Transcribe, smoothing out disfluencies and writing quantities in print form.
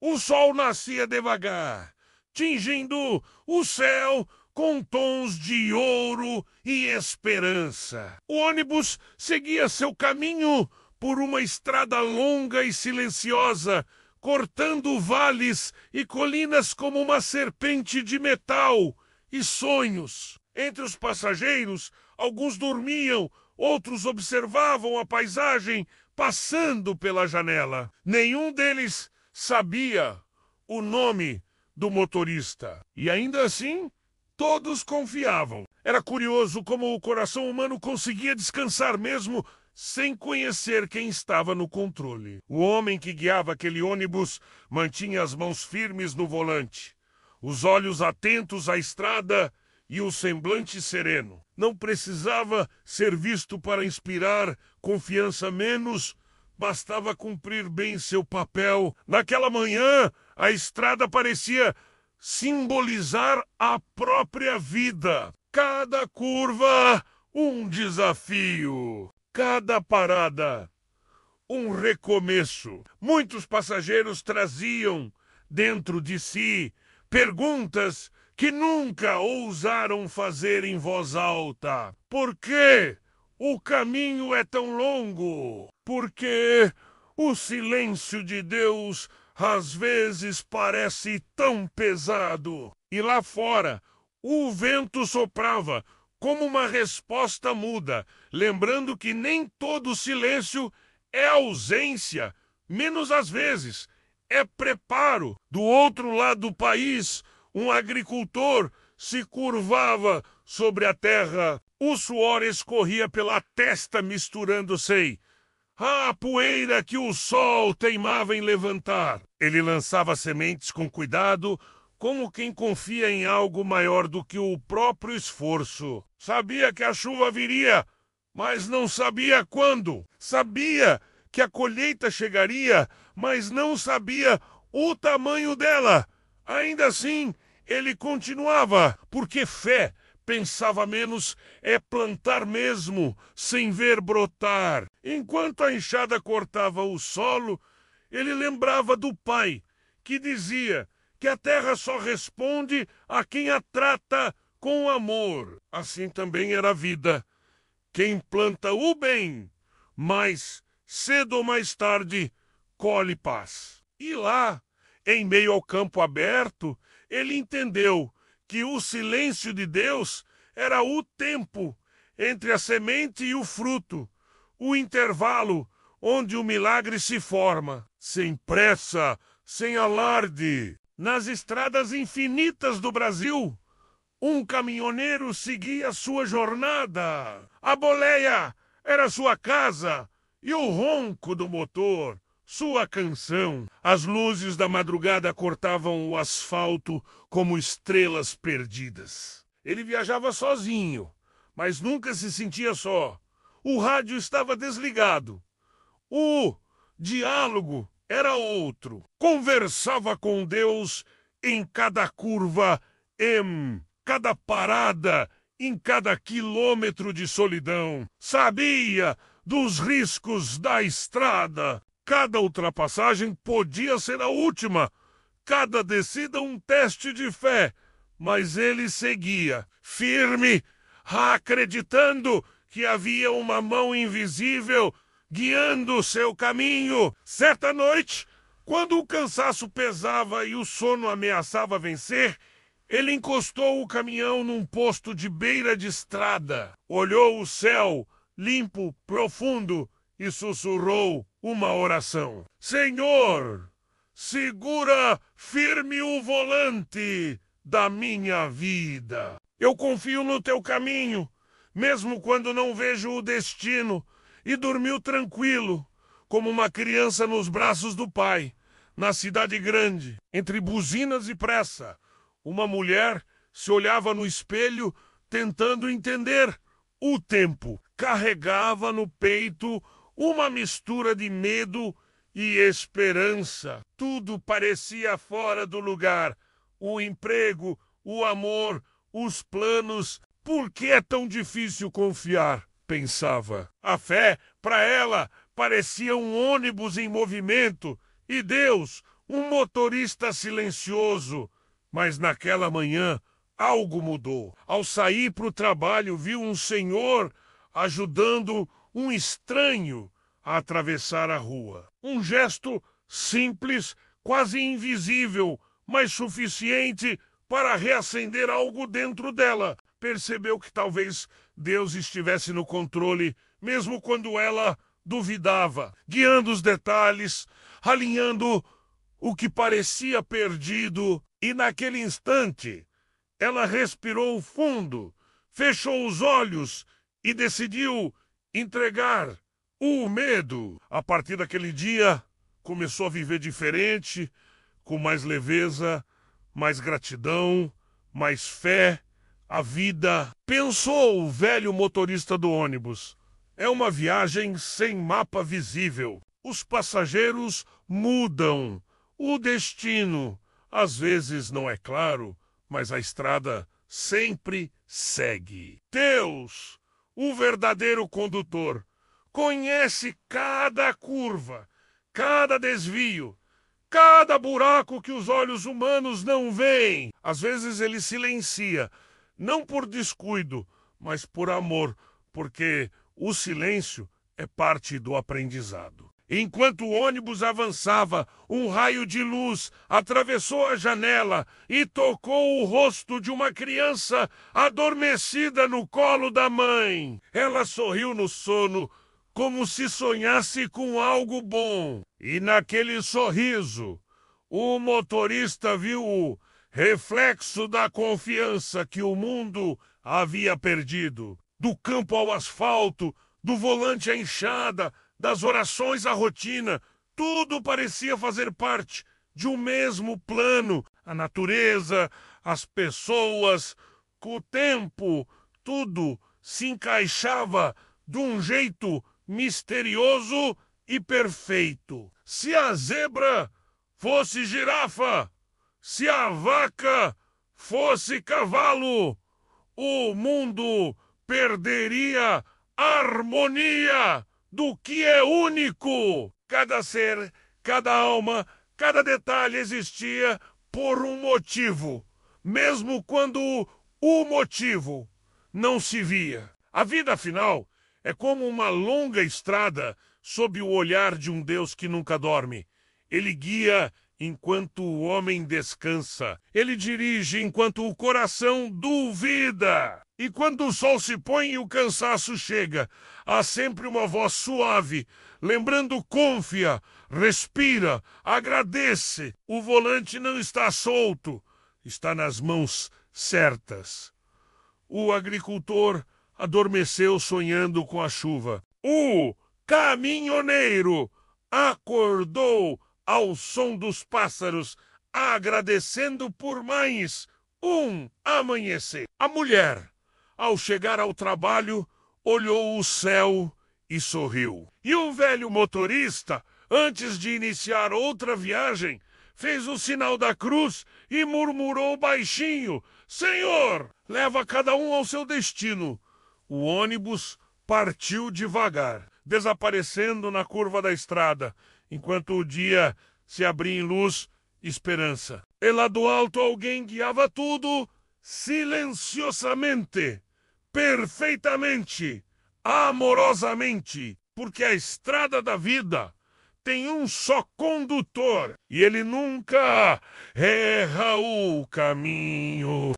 O sol nascia devagar, tingindo o céu com tons de ouro e esperança. O ônibus seguia seu caminho por uma estrada longa e silenciosa, cortando vales e colinas como uma serpente de metal e sonhos. Entre os passageiros, alguns dormiam, outros observavam a paisagem passando pela janela. Nenhum deles sabia o nome do motorista. E ainda assim, todos confiavam. Era curioso como o coração humano conseguia descansar mesmo sem conhecer quem estava no controle. O homem que guiava aquele ônibus mantinha as mãos firmes no volante, os olhos atentos à estrada e o semblante sereno. Não precisava ser visto para inspirar confiança, menos bastava cumprir bem seu papel. Naquela manhã, a estrada parecia simbolizar a própria vida. Cada curva, um desafio. Cada parada, um recomeço. Muitos passageiros traziam dentro de si perguntas que nunca ousaram fazer em voz alta. Por que o caminho é tão longo? Por que o silêncio de Deus às vezes parece tão pesado? E lá fora, o vento soprava como uma resposta muda, lembrando que nem todo silêncio é ausência, menos às vezes é preparo. Do outro lado do país, um agricultor se curvava sobre a terra. O suor escorria pela testa, misturando-se à poeira que o sol teimava em levantar. Ele lançava sementes com cuidado, como quem confia em algo maior do que o próprio esforço. Sabia que a chuva viria, mas não sabia quando. Sabia que a colheita chegaria, mas não sabia o tamanho dela. Ainda assim, ele continuava, porque fé, pensava menos, é plantar mesmo, sem ver brotar. Enquanto a enxada cortava o solo, ele lembrava do pai, que dizia que a terra só responde a quem a trata com amor. Assim também era a vida. Quem planta o bem, mais cedo ou mais tarde, colhe paz. E lá, em meio ao campo aberto, ele entendeu que o silêncio de Deus era o tempo entre a semente e o fruto, o intervalo onde o milagre se forma, sem pressa, sem alarde. Nas estradas infinitas do Brasil, um caminhoneiro seguia sua jornada. A boleia era sua casa e o ronco do motor, sua canção. As luzes da madrugada cortavam o asfalto como estrelas perdidas. Ele viajava sozinho, mas nunca se sentia só. O rádio estava desligado. O diálogo era outro. Conversava com Deus em cada curva, em cada parada, em cada quilômetro de solidão. Sabia dos riscos da estrada. Cada ultrapassagem podia ser a última. Cada descida um teste de fé. Mas ele seguia, firme, acreditando que havia uma mão invisível guiando seu caminho. Certa noite, quando o cansaço pesava e o sono ameaçava vencer, ele encostou o caminhão num posto de beira de estrada, olhou o céu, limpo, profundo, e sussurrou uma oração. Senhor, segura firme o volante da minha vida. Eu confio no teu caminho, mesmo quando não vejo o destino. E dormiu tranquilo, como uma criança nos braços do pai, na cidade grande, entre buzinas e pressa. Uma mulher se olhava no espelho, tentando entender o tempo. Carregava no peito uma mistura de medo e esperança. Tudo parecia fora do lugar. O emprego, o amor, os planos. Por que é tão difícil confiar? Pensava. A fé, para ela, parecia um ônibus em movimento, e Deus, um motorista silencioso. Mas naquela manhã algo mudou. Ao sair para o trabalho, viu um senhor ajudando um estranho a atravessar a rua. Um gesto simples, quase invisível, mas suficiente para reacender algo dentro dela. Percebeu que talvez Deus estivesse no controle, mesmo quando ela duvidava, guiando os detalhes, alinhando o que parecia perdido, e naquele instante ela respirou fundo, fechou os olhos e decidiu entregar o medo. A partir daquele dia, começou a viver diferente, com mais leveza, mais gratidão, mais fé. A vida, pensou o velho motorista do ônibus. É uma viagem sem mapa visível. Os passageiros mudam. O destino, às vezes, não é claro, mas a estrada sempre segue. Deus, o verdadeiro condutor, conhece cada curva, cada desvio, cada buraco que os olhos humanos não veem. Às vezes ele silencia, não por descuido, mas por amor, porque o silêncio é parte do aprendizado. Enquanto o ônibus avançava, um raio de luz atravessou a janela e tocou o rosto de uma criança adormecida no colo da mãe. Ela sorriu no sono, como se sonhasse com algo bom. E naquele sorriso, o motorista viu o reflexo da confiança que o mundo havia perdido. Do campo ao asfalto, do volante à enxada, das orações à rotina, tudo parecia fazer parte de um mesmo plano. A natureza, as pessoas, o tempo, tudo se encaixava de um jeito misterioso e perfeito. Se a zebra fosse girafa, se a vaca fosse cavalo, o mundo perderia a harmonia do que é único. Cada ser, cada alma, cada detalhe existia por um motivo, mesmo quando o motivo não se via. A vida, afinal, é como uma longa estrada sob o olhar de um Deus que nunca dorme. Ele guia enquanto o homem descansa. Ele dirige enquanto o coração duvida. E quando o sol se põe e o cansaço chega, há sempre uma voz suave, lembrando: confia, respira, agradece. O volante não está solto, está nas mãos certas. O agricultor adormeceu sonhando com a chuva. O caminhoneiro acordou ao som dos pássaros, agradecendo por mais um amanhecer. A mulher, ao chegar ao trabalho, olhou o céu e sorriu. E o velho motorista, antes de iniciar outra viagem, fez o sinal da cruz e murmurou baixinho: Senhor, leva cada um ao seu destino. O ônibus partiu devagar, desaparecendo na curva da estrada, enquanto o dia se abria em luz e esperança. E lá do alto alguém guiava tudo silenciosamente, perfeitamente, amorosamente, porque a estrada da vida tem um só condutor e ele nunca erra o caminho.